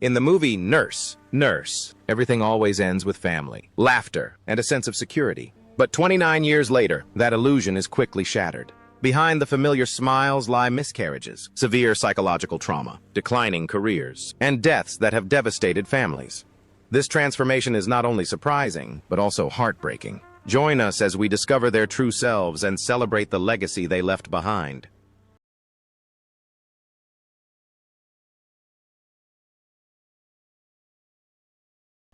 In the movie Nurse, everything always ends with family, laughter, and a sense of security. But 29 years later, that illusion is quickly shattered. Behind the familiar smiles lie miscarriages, severe psychological trauma, declining careers, and deaths that have devastated families. This transformation is not only surprising, but also heartbreaking. Join us as we discover their true selves and celebrate the legacy they left behind.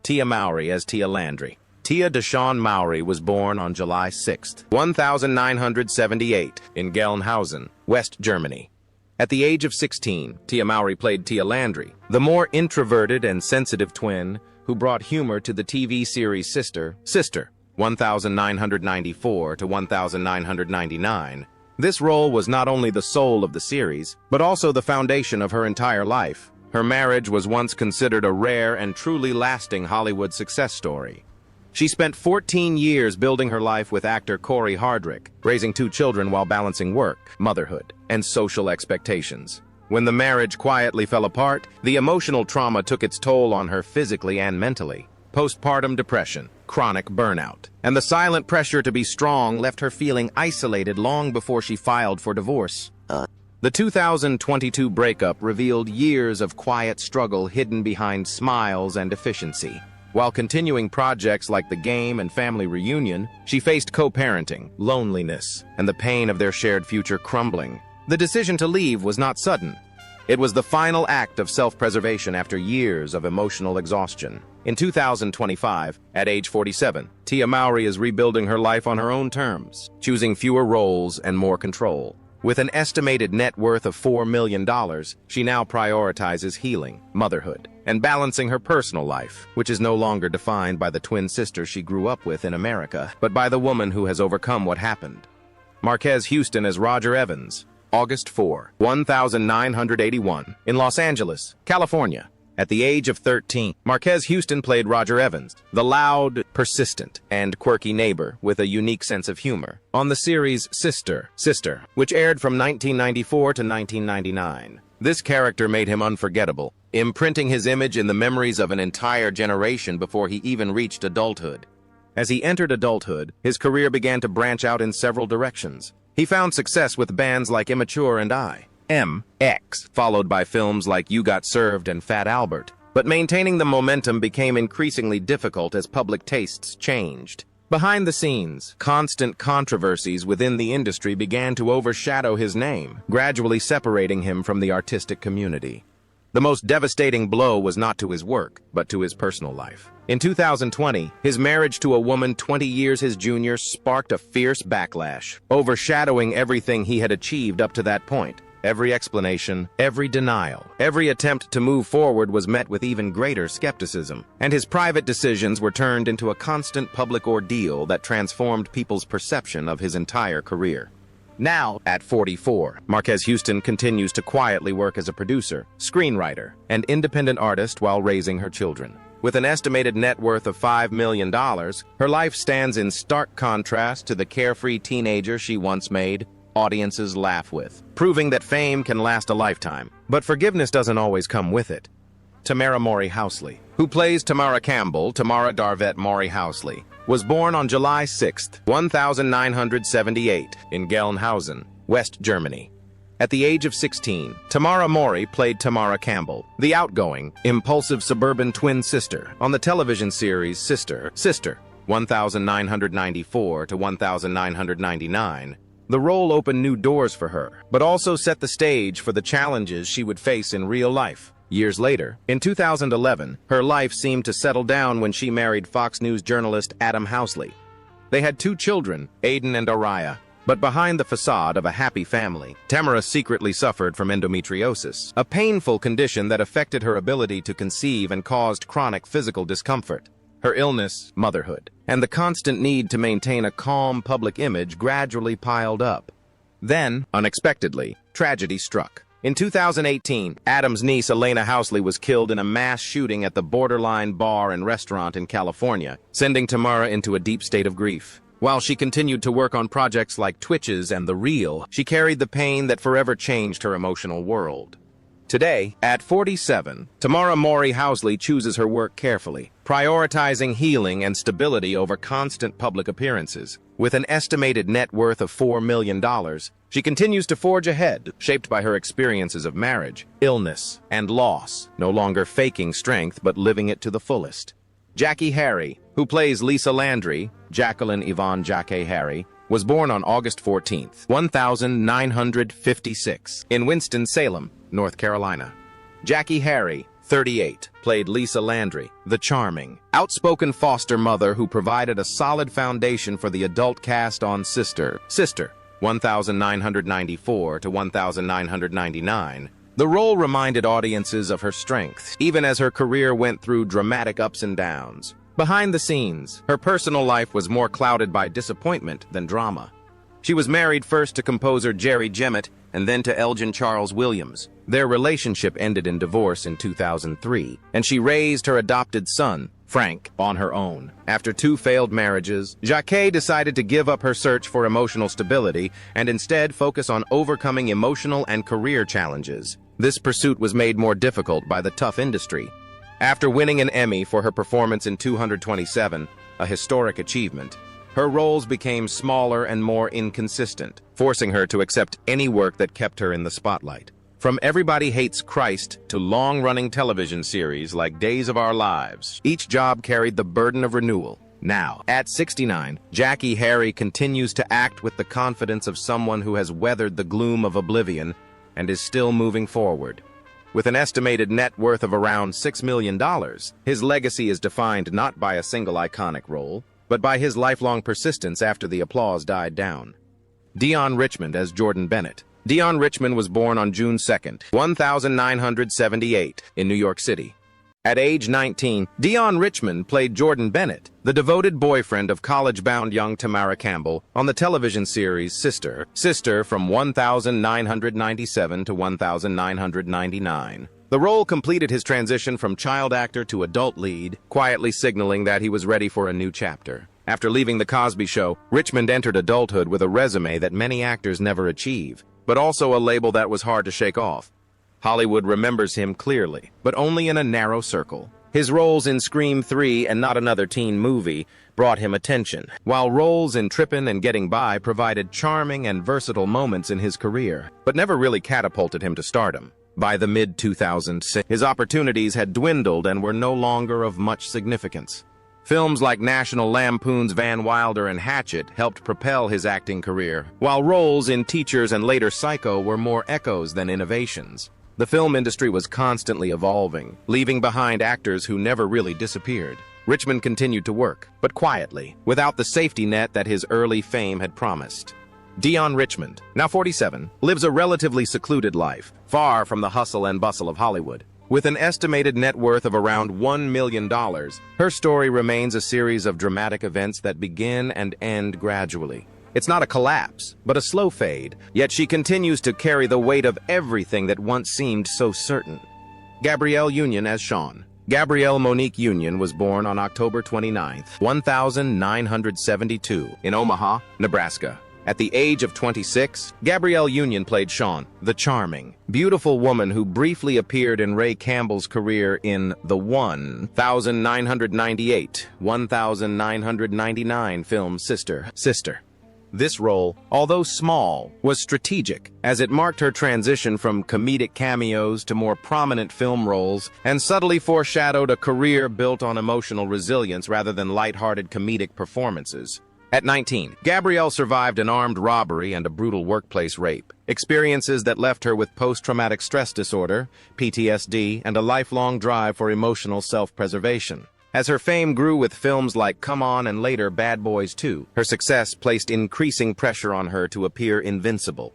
Tia Mowry as Tia Landry. Tia Deshawn Mowry was born on July 6, 1978, in Gelnhausen, West Germany. At the age of 16, Tia Mowry played Tia Landry, the more introverted and sensitive twin who brought humor to the TV series Sister, 1994 to 1999. This role was not only the soul of the series, but also the foundation of her entire life. Her marriage was once considered a rare and truly lasting Hollywood success story. She spent 14 years building her life with actor Corey Hardrick, raising 2 children while balancing work, motherhood, and social expectations. When the marriage quietly fell apart, the emotional trauma took its toll on her physically and mentally. Postpartum depression, chronic burnout, and the silent pressure to be strong left her feeling isolated long before she filed for divorce. The 2022 breakup revealed years of quiet struggle hidden behind smiles and efficiency. While continuing projects like The Game and Family Reunion, she faced co-parenting, loneliness, and the pain of their shared future crumbling. The decision to leave was not sudden. It was the final act of self-preservation after years of emotional exhaustion. In 2025, at age 47, Tia Mowry is rebuilding her life on her own terms, choosing fewer roles and more control. With an estimated net worth of $4 million, she now prioritizes healing, motherhood, and balancing her personal life, which is no longer defined by the twin sister she grew up with in America, but by the woman who has overcome what happened. Marquez Houston as Roger Evans, August 4, 1981, in Los Angeles, California. At the age of 13, Marquez Houston played Roger Evans, the loud, persistent, and quirky neighbor with a unique sense of humor, on the series Sister, which aired from 1994 to 1999. This character made him unforgettable, imprinting his image in the memories of an entire generation before he even reached adulthood. As he entered adulthood, his career began to branch out in several directions. He found success with bands like Immature and I.M.X., followed by films like You Got Served and Fat Albert. But maintaining the momentum became increasingly difficult as public tastes changed. Behind the scenes, constant controversies within the industry began to overshadow his name, gradually separating him from the artistic community. The most devastating blow was not to his work, but to his personal life. In 2020, his marriage to a woman 20 years his junior sparked a fierce backlash, overshadowing everything he had achieved up to that point. Every explanation, every denial, every attempt to move forward was met with even greater skepticism, and his private decisions were turned into a constant public ordeal that transformed people's perception of his entire career. Now, at 44, Marquez Houston continues to quietly work as a producer, screenwriter, and independent artist while raising her children. With an estimated net worth of $5 million, her life stands in stark contrast to the carefree teenager she once made audiences laugh with, proving that fame can last a lifetime. But forgiveness doesn't always come with it. Tamera Mowry Housley, who plays Tamara Campbell, Tamara Darvette Mowry Housley, was born on July 6, 1978, in Gelnhausen, West Germany. At the age of 16, Tamara Mowry played Tamara Campbell, the outgoing, impulsive suburban twin sister on the television series Sister, 1994 to 1999. The role opened new doors for her, but also set the stage for the challenges she would face in real life. Years later, in 2011, her life seemed to settle down when she married Fox News journalist Adam Housley. They had 2 children, Aiden and Araya. But behind the facade of a happy family, Tamara secretly suffered from endometriosis, a painful condition that affected her ability to conceive and caused chronic physical discomfort. Her illness, motherhood, and the constant need to maintain a calm public image gradually piled up. Then, unexpectedly, tragedy struck. In 2018, Adam's niece Elena Housley was killed in a mass shooting at the Borderline Bar and Restaurant in California, sending Tamara into a deep state of grief. While she continued to work on projects like Twitches and The Real, she carried the pain that forever changed her emotional world. Today, at 47, Tamera Mowry Housley chooses her work carefully, prioritizing healing and stability over constant public appearances. With an estimated net worth of $4 million, she continues to forge ahead, shaped by her experiences of marriage, illness, and loss, no longer faking strength but living it to the fullest. Jackie Harry, who plays Lisa Landry, Jacqueline Yvonne Jackie Harry, was born on August 14, 1956, in Winston-Salem, North Carolina. Jackie Harry, 38, played Lisa Landry, the charming, outspoken foster mother who provided a solid foundation for the adult cast on Sister, 1994 to 1999. The role reminded audiences of her strength, even as her career went through dramatic ups and downs. Behind the scenes, her personal life was more clouded by disappointment than drama. She was married first to composer Jerry Jemmett and then to Elgin Charles Williams. Their relationship ended in divorce in 2003, and she raised her adopted son, Frank, on her own. After 2 failed marriages, Jackie decided to give up her search for emotional stability and instead focus on overcoming emotional and career challenges. This pursuit was made more difficult by the tough industry. After winning an Emmy for her performance in 227, a historic achievement, her roles became smaller and more inconsistent, forcing her to accept any work that kept her in the spotlight. From Everybody Hates Christ to long-running television series like Days of Our Lives, each job carried the burden of renewal. Now, at 69, Jackie Harry continues to act with the confidence of someone who has weathered the gloom of oblivion and is still moving forward. With an estimated net worth of around $6 million, his legacy is defined not by a single iconic role, but by his lifelong persistence after the applause died down. Dionne Richmond as Jordan Bennett. Dionne Richmond was born on June 2, 1978, in New York City. At age 19, Dionne Richmond played Jordan Bennett, the devoted boyfriend of college-bound young Tamara Campbell, on the television series Sister, from 1997 to 1999. The role completed his transition from child actor to adult lead, quietly signaling that he was ready for a new chapter. After leaving The Cosby Show, Richmond entered adulthood with a resume that many actors never achieve, but also a label that was hard to shake off. Hollywood remembers him clearly, but only in a narrow circle. His roles in Scream 3 and Not Another Teen Movie brought him attention, while roles in Trippin' and Getting By provided charming and versatile moments in his career, but never really catapulted him to stardom. By the mid-2000s, his opportunities had dwindled and were no longer of much significance. Films like National Lampoon's Van Wilder and Hatchet helped propel his acting career, while roles in Teachers and later Psycho were more echoes than innovations. The film industry was constantly evolving, leaving behind actors who never really disappeared. Richmond continued to work, but quietly, without the safety net that his early fame had promised. Dionne Richmond, now 47, lives a relatively secluded life, far from the hustle and bustle of Hollywood. With an estimated net worth of around $1 million, her story remains a series of dramatic events that begin and end gradually. It's not a collapse, but a slow fade, yet she continues to carry the weight of everything that once seemed so certain. Gabrielle Union as Sean. Gabrielle Monique Union was born on October 29, 1972, in Omaha, Nebraska. At the age of 26, Gabrielle Union played Sean, the charming, beautiful woman who briefly appeared in Ray Campbell's career in the 1999 film Sister. This role, although small, was strategic, as it marked her transition from comedic cameos to more prominent film roles and subtly foreshadowed a career built on emotional resilience rather than lighthearted comedic performances. At 19, Gabrielle survived an armed robbery and a brutal workplace rape, experiences that left her with post-traumatic stress disorder, PTSD, and a lifelong drive for emotional self-preservation. As her fame grew with films like Come On and later Bad Boys 2, her success placed increasing pressure on her to appear invincible.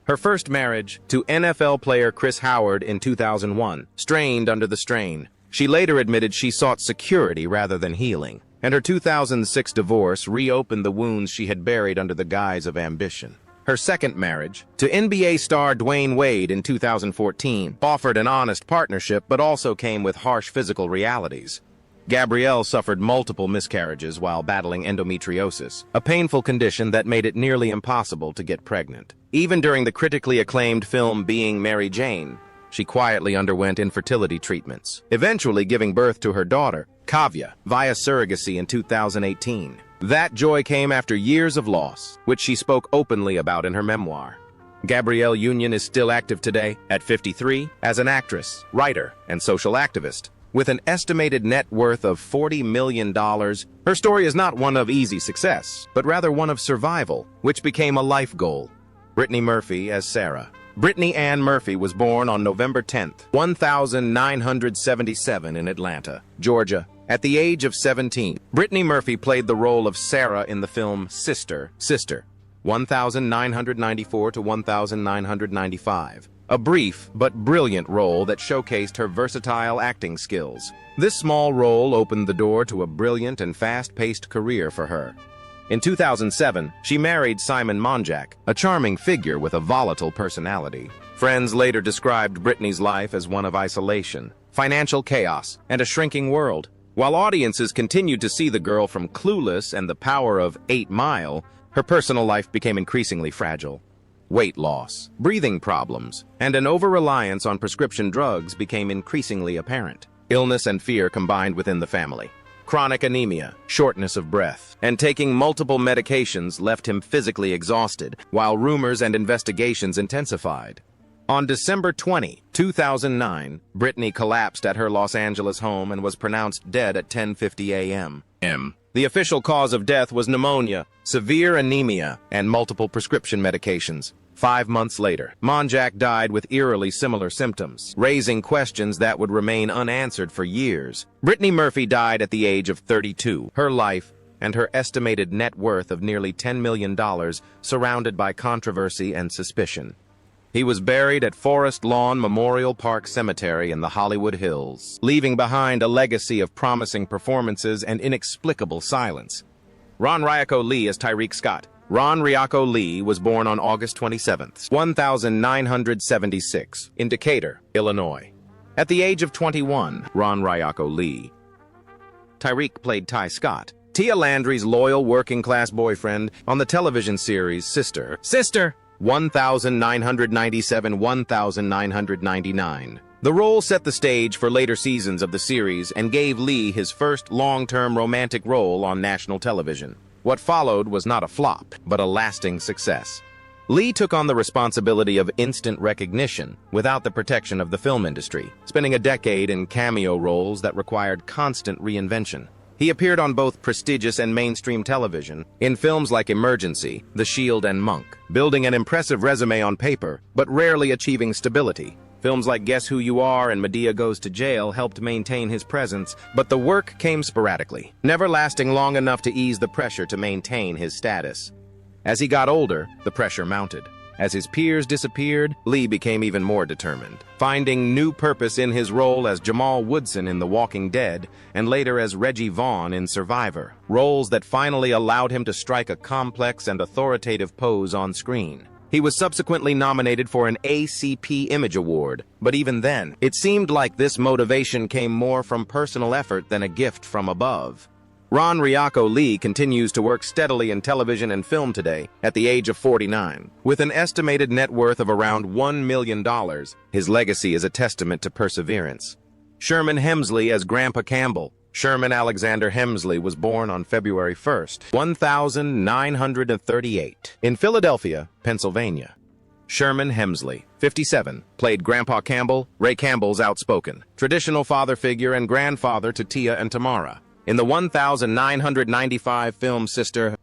Her first marriage, to NFL player Chris Howard in 2001, strained under the strain. She later admitted she sought security rather than healing, and her 2006 divorce reopened the wounds she had buried under the guise of ambition. Her second marriage, to NBA star Dwayne Wade in 2014, offered an honest partnership but also came with harsh physical realities. Gabrielle suffered multiple miscarriages while battling endometriosis, a painful condition that made it nearly impossible to get pregnant. Even during the critically acclaimed film Being Mary Jane, she quietly underwent infertility treatments, eventually giving birth to her daughter, Kavya, via surrogacy in 2018. That joy came after years of loss, which she spoke openly about in her memoir. Gabrielle Union is still active today, at 53, as an actress, writer, and social activist. With an estimated net worth of $40 million, her story is not one of easy success, but rather one of survival, which became a life goal. Brittany Murphy as Sarah. Brittany Ann Murphy was born on November 10, 1977 in Atlanta, Georgia. At the age of 17, Brittany Murphy played the role of Sarah in the film Sister, 1994 to 1995. A brief but brilliant role that showcased her versatile acting skills. This small role opened the door to a brilliant and fast-paced career for her. In 2007, she married Simon Monjack, a charming figure with a volatile personality. Friends later described Brittany's life as one of isolation, financial chaos, and a shrinking world. While audiences continued to see the girl from Clueless and the power of 8 Mile, her personal life became increasingly fragile. Weight loss, breathing problems, and an over-reliance on prescription drugs became increasingly apparent. Illness and fear combined within the family. Chronic anemia, shortness of breath, and taking multiple medications left him physically exhausted, while rumors and investigations intensified. On December 20, 2009, Brittany collapsed at her Los Angeles home and was pronounced dead at 10:50 a.m. The official cause of death was pneumonia, severe anemia, and multiple prescription medications. 5 months later, Monjack died with eerily similar symptoms, raising questions that would remain unanswered for years. Brittany Murphy died at the age of 32. Her life and her estimated net worth of nearly $10 million surrounded by controversy and suspicion. He was buried at Forest Lawn Memorial Park Cemetery in the Hollywood Hills, leaving behind a legacy of promising performances and inexplicable silence. Ron Ryako Lee as Tyreek Scott. Ron Ryako Lee was born on August 27, 1976, in Decatur, Illinois. At the age of 21, Ron Ryako Lee. Tyreek played Ty Scott, Tia Landry's loyal working-class boyfriend on the television series Sister, 1997-1999. The role set the stage for later seasons of the series and gave Lee his first long-term romantic role on national television. What followed was not a flop, but a lasting success. Lee took on the responsibility of instant recognition without the protection of the film industry, spending a decade in cameo roles that required constant reinvention. He appeared on both prestigious and mainstream television, in films like Emergency, The Shield, and Monk, building an impressive resume on paper, but rarely achieving stability. Films like Guess Who You Are and Medea Goes to Jail helped maintain his presence, but the work came sporadically, never lasting long enough to ease the pressure to maintain his status. As he got older, the pressure mounted. As his peers disappeared, Lee became even more determined, finding new purpose in his role as Jamal Woodson in The Walking Dead and later as Reggie Vaughn in Survivor, roles that finally allowed him to strike a complex and authoritative pose on screen. He was subsequently nominated for an ACP Image Award, but even then, it seemed like this motivation came more from personal effort than a gift from above. Ron Ryako Lee continues to work steadily in television and film today, at the age of 49. With an estimated net worth of around $1 million, his legacy is a testament to perseverance. Sherman Hemsley as Grandpa Campbell. Sherman Alexander Hemsley was born on February 1, 1938, in Philadelphia, Pennsylvania. Sherman Hemsley, 57, played Grandpa Campbell, Ray Campbell's outspoken, traditional father figure and grandfather to Tia and Tamera. In the 1995 film Sister,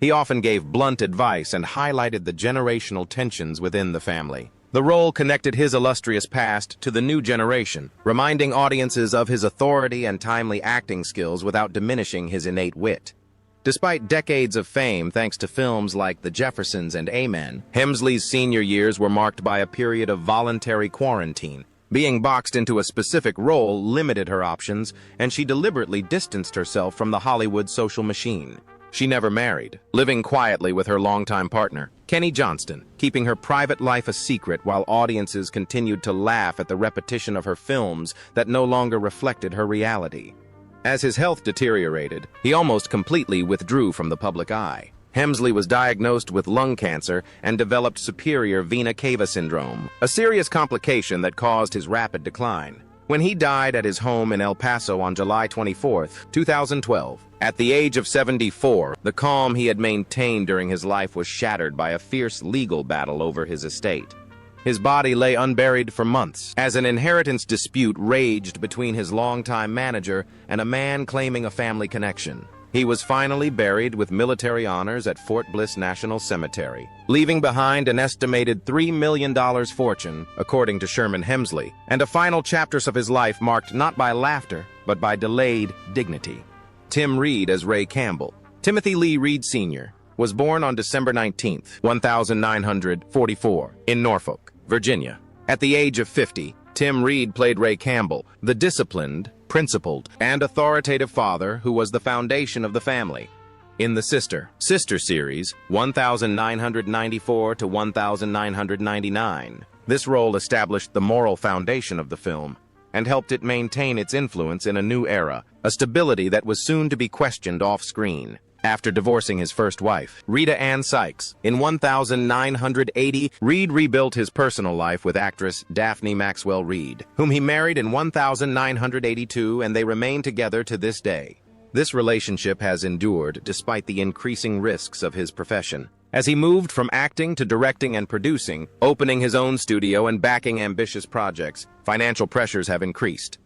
he often gave blunt advice and highlighted the generational tensions within the family. The role connected his illustrious past to the new generation, reminding audiences of his authority and timely acting skills without diminishing his innate wit. Despite decades of fame thanks to films like The Jeffersons and Amen, Hemsley's senior years were marked by a period of voluntary quarantine. Being boxed into a specific role limited her options, and she deliberately distanced herself from the Hollywood social machine. She never married, living quietly with her longtime partner, Kenny Johnston, keeping her private life a secret while audiences continued to laugh at the repetition of her films that no longer reflected her reality. As his health deteriorated, he almost completely withdrew from the public eye. Hemsley was diagnosed with lung cancer and developed superior vena cava syndrome, a serious complication that caused his rapid decline. When he died at his home in El Paso on July 24, 2012, at the age of 74, the calm he had maintained during his life was shattered by a fierce legal battle over his estate. His body lay unburied for months, as an inheritance dispute raged between his longtime manager and a man claiming a family connection. He was finally buried with military honors at Fort Bliss National Cemetery, leaving behind an estimated $3 million fortune, according to Sherman Hemsley, and a final chapters of his life marked not by laughter, but by delayed dignity. Tim Reed as Ray Campbell. Timothy Lee Reed Sr. was born on December 19, 1944, in Norfolk, Virginia. At the age of 50, Tim Reed played Ray Campbell, the disciplined, principled, and authoritative father who was the foundation of the family. In the Sister series, 1994 to 1999, this role established the moral foundation of the film and helped it maintain its influence in a new era, a stability that was soon to be questioned off-screen. After divorcing his first wife, Rita Ann Sykes, in 1980, Reed rebuilt his personal life with actress Daphne Maxwell Reed, whom he married in 1982, and they remain together to this day. This relationship has endured despite the increasing risks of his profession. As he moved from acting to directing and producing, opening his own studio and backing ambitious projects, financial pressures have increased.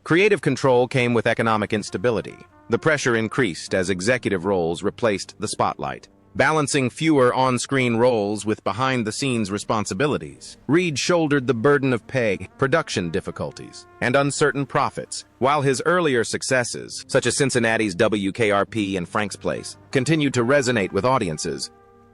Creative control came with economic instability. The pressure increased as executive roles replaced the spotlight, balancing fewer on-screen roles with behind-the-scenes responsibilities. Reed shouldered the burden of pay, production difficulties, and uncertain profits, while his earlier successes, such as Cincinnati's WKRP and Frank's Place, continued to resonate with audiences.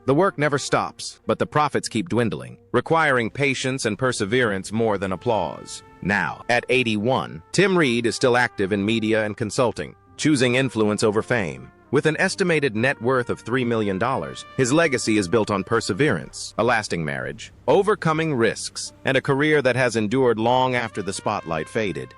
The work never stops, but the profits keep dwindling, requiring patience and perseverance more than applause. Now, at 81, Tim Reed is still active in media and consulting, choosing influence over fame. With an estimated net worth of $3 million, his legacy is built on perseverance, a lasting marriage, overcoming risks, and a career that has endured long after the spotlight faded.